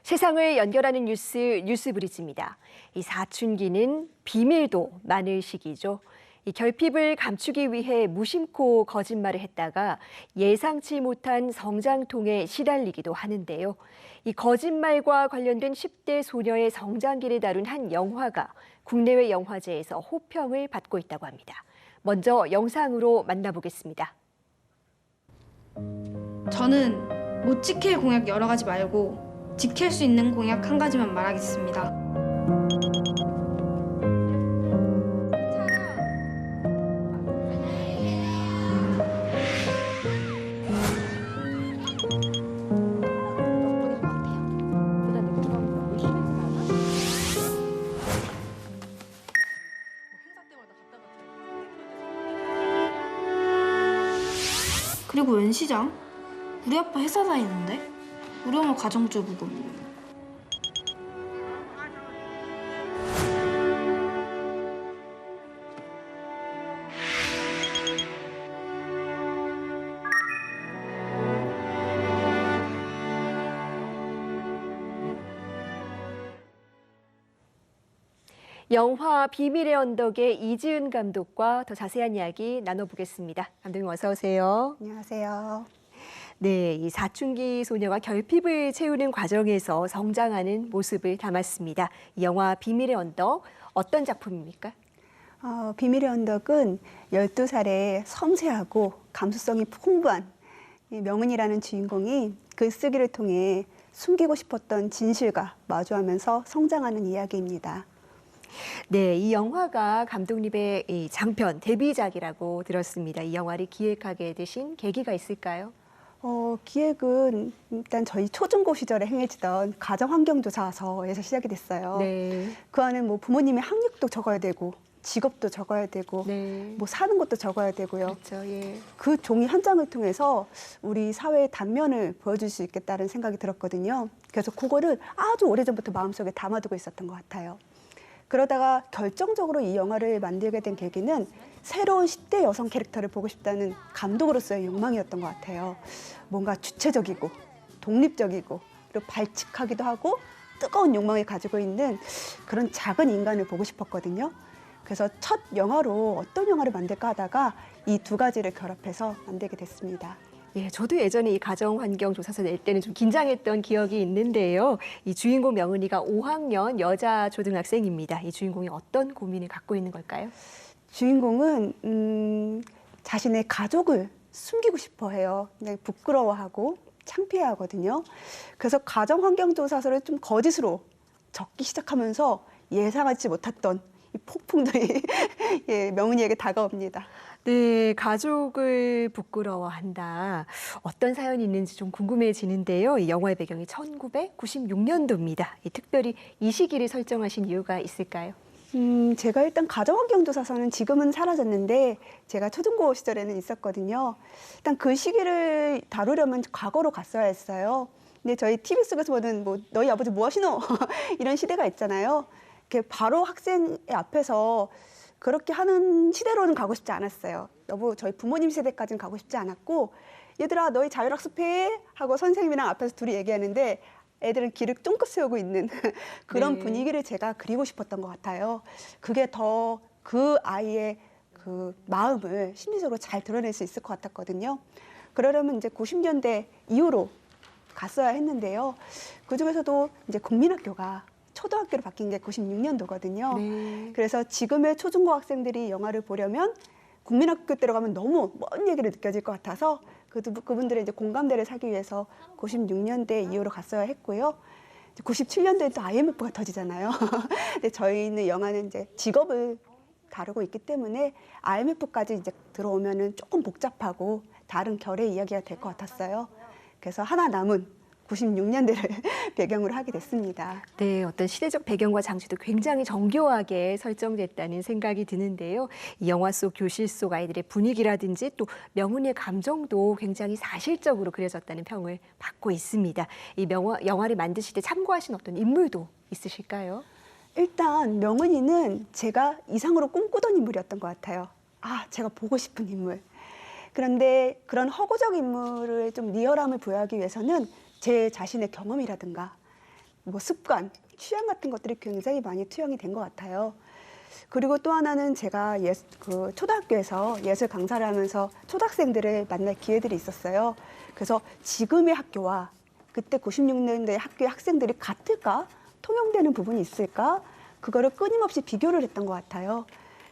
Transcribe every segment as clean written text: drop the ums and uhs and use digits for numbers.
세상을 연결하는 뉴스브리지입니다. 이 사춘기는 비밀도 많을 시기죠. 이 결핍을 감추기 위해 무심코 거짓말을 했다가 예상치 못한 성장통에 시달리기도 하는데요. 이 거짓말과 관련된 10대 소녀의 성장기를 다룬 한 영화가 국내외 영화제에서 호평을 받고 있다고 합니다. 먼저 영상으로 만나보겠습니다. 저는 못 지킬 공약 여러 가지 말고 지킬 수 있는 공약 한 가지만 말하겠습니다. 그리고 웬 시장? 우리 아빠 회사 다니는데? 우리 엄마 가정주부고. 영화 비밀의 언덕의 이지은 감독과 더 자세한 이야기 나눠보겠습니다. 감독님 어서 오세요. 안녕하세요. 네, 이 사춘기 소녀가 결핍을 채우는 과정에서 성장하는 모습을 담았습니다. 이 영화 비밀의 언덕 어떤 작품입니까? 비밀의 언덕은 12살의 섬세하고 감수성이 풍부한 명은이라는 주인공이 글쓰기를 통해 숨기고 싶었던 진실과 마주하면서 성장하는 이야기입니다. 네, 이 영화가 감독님의 이 장편 데뷔작이라고 들었습니다. 이 영화를 기획하게 되신 계기가 있을까요? 기획은 일단 저희 초중고 시절에 행해지던 가정환경조사서에서 시작이 됐어요. 네. 그 안에 뭐 부모님의 학력도 적어야 되고 직업도 적어야 되고 네. 뭐 사는 것도 적어야 되고요. 그렇죠. 예. 그 종이 한 장을 통해서 우리 사회의 단면을 보여줄 수 있겠다는 생각이 들었거든요. 그래서 그거를 아주 오래전부터 마음속에 담아두고 있었던 것 같아요. 그러다가 결정적으로 이 영화를 만들게 된 계기는 새로운 10대 여성 캐릭터를 보고 싶다는 감독으로서의 욕망이었던 것 같아요. 뭔가 주체적이고 독립적이고 그리고 발칙하기도 하고 뜨거운 욕망을 가지고 있는 그런 작은 인간을 보고 싶었거든요. 그래서 첫 영화로 어떤 영화를 만들까 하다가 이 두 가지를 결합해서 만들게 됐습니다. 예, 저도 예전에 이 가정환경조사서 낼 때는 좀 긴장했던 기억이 있는데요. 이 주인공 명은이가 5학년 여자 초등학생입니다. 이 주인공이 어떤 고민을 갖고 있는 걸까요? 주인공은 자신의 가족을 숨기고 싶어 해요. 근데 부끄러워하고 창피해하거든요. 그래서 가정환경조사서를 좀 거짓으로 적기 시작하면서 예상하지 못했던 이 폭풍들이 예, 명은이에게 다가옵니다. 네, 가족을 부끄러워한다. 어떤 사연이 있는지 좀 궁금해지는데요. 이 영화의 배경이 1996년도입니다. 특별히 이 시기를 설정하신 이유가 있을까요? 제가 일단 가정환경조사서는 지금은 사라졌는데 제가 초중고 시절에는 있었거든요. 일단 그 시기를 다루려면 과거로 갔어야 했어요. 근데 저희 TV 속에서 보는 뭐 너희 아버지 뭐 하시노? 이런 시대가 있잖아요. 이렇게 바로 학생 앞에서 그렇게 하는 시대로는 가고 싶지 않았어요. 여보, 저희 부모님 세대까지는 가고 싶지 않았고 얘들아 너희 자율학습해 하고 선생님이랑 앞에서 둘이 얘기하는데 애들은 귀를 쫑긋 세우고 있는 그런 네. 분위기를 제가 그리고 싶었던 것 같아요. 그게 더 그 아이의 그 마음을 심리적으로 잘 드러낼 수 있을 것 같았거든요. 그러려면 이제 90년대 이후로 갔어야 했는데요. 그중에서도 이제 국민학교가 초등학교로 바뀐 게 96년도거든요. 네. 그래서 지금의 초중고 학생들이 영화를 보려면 국민학교 때로 가면 너무 먼 얘기를 느껴질 것 같아서 그분들의 이제 공감대를 사기 위해서 96년대 이후로 갔어야 했고요. 97년도에 또 IMF가 터지잖아요. 근데 저희는 영화는 이제 직업을 다루고 있기 때문에 IMF까지 이제 들어오면은 조금 복잡하고 다른 결의 이야기가 될 것 같았어요. 그래서 하나 남은 96년대를 배경으로 하게 됐습니다. 네, 어떤 시대적 배경과 장치도 굉장히 정교하게 설정됐다는 생각이 드는데요. 이 영화 속 교실 속 아이들의 분위기라든지 또 명은이의 감정도 굉장히 사실적으로 그려졌다는 평을 받고 있습니다. 이 영화를 만드실 때 참고하신 어떤 인물도 있으실까요? 일단 명은이는 제가 이상으로 꿈꾸던 인물이었던 것 같아요. 아, 제가 보고 싶은 인물. 그런데 그런 허구적 인물을 좀 리얼함을 부여하기 위해서는 제 자신의 경험이라든가 뭐 습관, 취향 같은 것들이 굉장히 많이 투영이 된 것 같아요. 그리고 또 하나는 제가 초등학교에서 예술 강사를 하면서 초등학생들을 만날 기회들이 있었어요. 그래서 지금의 학교와 그때 96년대 학교의 학생들이 같을까? 통용되는 부분이 있을까? 그거를 끊임없이 비교를 했던 것 같아요.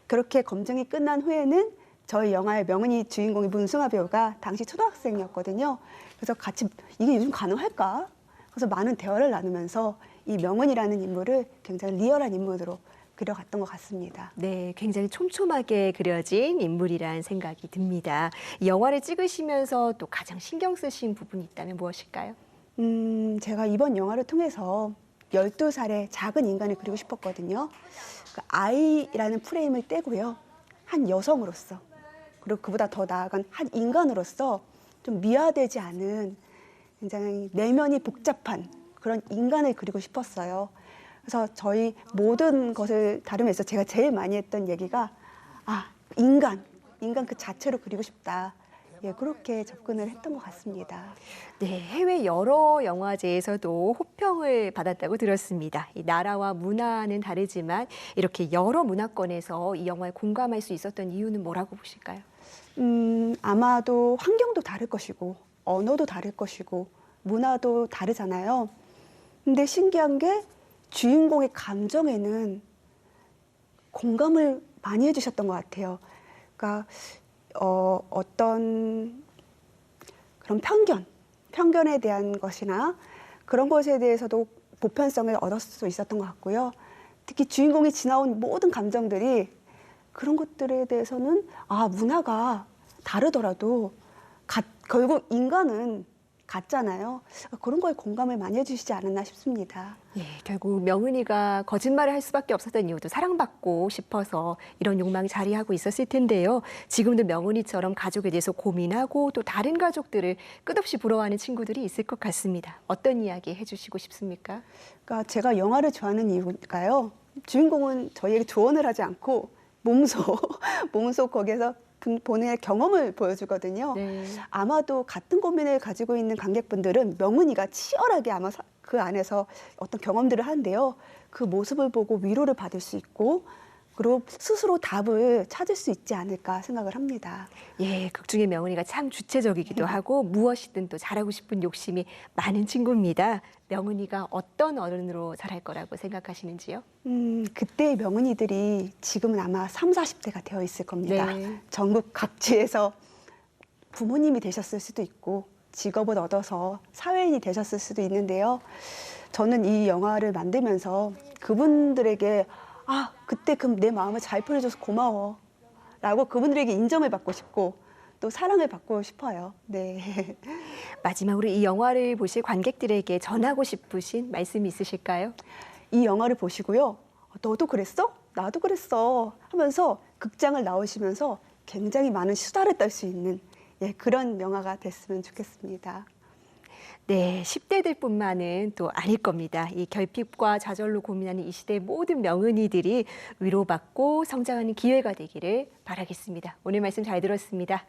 그렇게 검증이 끝난 후에는 저희 영화의 명은이 주인공이 문승아 배우가 당시 초등학생이었거든요. 그래서 같이 이게 요즘 가능할까? 그래서 많은 대화를 나누면서 이 명은이라는 인물을 굉장히 리얼한 인물로 그려갔던 것 같습니다. 네, 굉장히 촘촘하게 그려진 인물이란 생각이 듭니다. 이 영화를 찍으시면서 또 가장 신경 쓰신 부분이 있다면 무엇일까요? 제가 이번 영화를 통해서 12살의 작은 인간을 그리고 싶었거든요. 그 아이라는 프레임을 떼고요. 한 여성으로서, 그리고 그보다 더 나아간 한 인간으로서 좀 미화되지 않은 굉장히 내면이 복잡한 그런 인간을 그리고 싶었어요. 그래서 저희 모든 것을 다루면서 제가 제일 많이 했던 얘기가 인간 그 자체로 그리고 싶다. 예, 그렇게 접근을 했던 것 같습니다. 네, 해외 여러 영화제에서도 호평을 받았다고 들었습니다. 이 나라와 문화는 다르지만 이렇게 여러 문화권에서 이 영화에 공감할 수 있었던 이유는 뭐라고 보실까요? 아마도 환경도 다를 것이고 언어도 다를 것이고 문화도 다르잖아요. 근데 신기한 게 주인공의 감정에는 공감을 많이 해주셨던 것 같아요. 그러니까 어떤 그런 편견에 대한 것이나 그런 것에 대해서도 보편성을 얻을 수 있었던 것 같고요. 특히 주인공이 지나온 모든 감정들이 그런 것들에 대해서는 문화가 다르더라도 결국 인간은 같잖아요. 그런 거에 공감을 많이 해주시지 않았나 싶습니다. 예, 결국 명은이가 거짓말을 할 수밖에 없었던 이유도 사랑받고 싶어서 이런 욕망이 자리하고 있었을 텐데요. 지금도 명은이처럼 가족에 대해서 고민하고 또 다른 가족들을 끝없이 부러워하는 친구들이 있을 것 같습니다. 어떤 이야기 해주시고 싶습니까? 그러니까 제가 영화를 좋아하는 이유가요. 주인공은 저희에게 조언을 하지 않고 몸소 거기에서 본인의 경험을 보여주거든요. 네. 아마도 같은 고민을 가지고 있는 관객분들은 명은이가 치열하게 아마 그 안에서 어떤 경험들을 하는데요. 그 모습을 보고 위로를 받을 수 있고 그리고 스스로 답을 찾을 수 있지 않을까 생각을 합니다. 예, 극 중에 명은이가 참 주체적이기도 하고 무엇이든 또 잘하고 싶은 욕심이 많은 친구입니다. 명은이가 어떤 어른으로 자랄 거라고 생각하시는지요? 그때의 명은이들이 지금은 아마 30, 40대가 되어 있을 겁니다. 네. 전국 각지에서 부모님이 되셨을 수도 있고 직업을 얻어서 사회인이 되셨을 수도 있는데요. 저는 이 영화를 만들면서 그분들에게 그때 내 마음을 잘 표현해줘서 고마워 라고 그분들에게 인정을 받고 싶고 또 사랑을 받고 싶어요. 네. 마지막으로 이 영화를 보실 관객들에게 전하고 싶으신 말씀이 있으실까요? 이 영화를 보시고요. 너도 그랬어? 나도 그랬어 하면서 극장을 나오시면서 굉장히 많은 수다를 떨 수 있는 그런 영화가 됐으면 좋겠습니다. 네, 10대들뿐만은 또 아닐 겁니다. 이 결핍과 좌절로 고민하는 이 시대의 모든 명은이들이 위로받고 성장하는 기회가 되기를 바라겠습니다. 오늘 말씀 잘 들었습니다.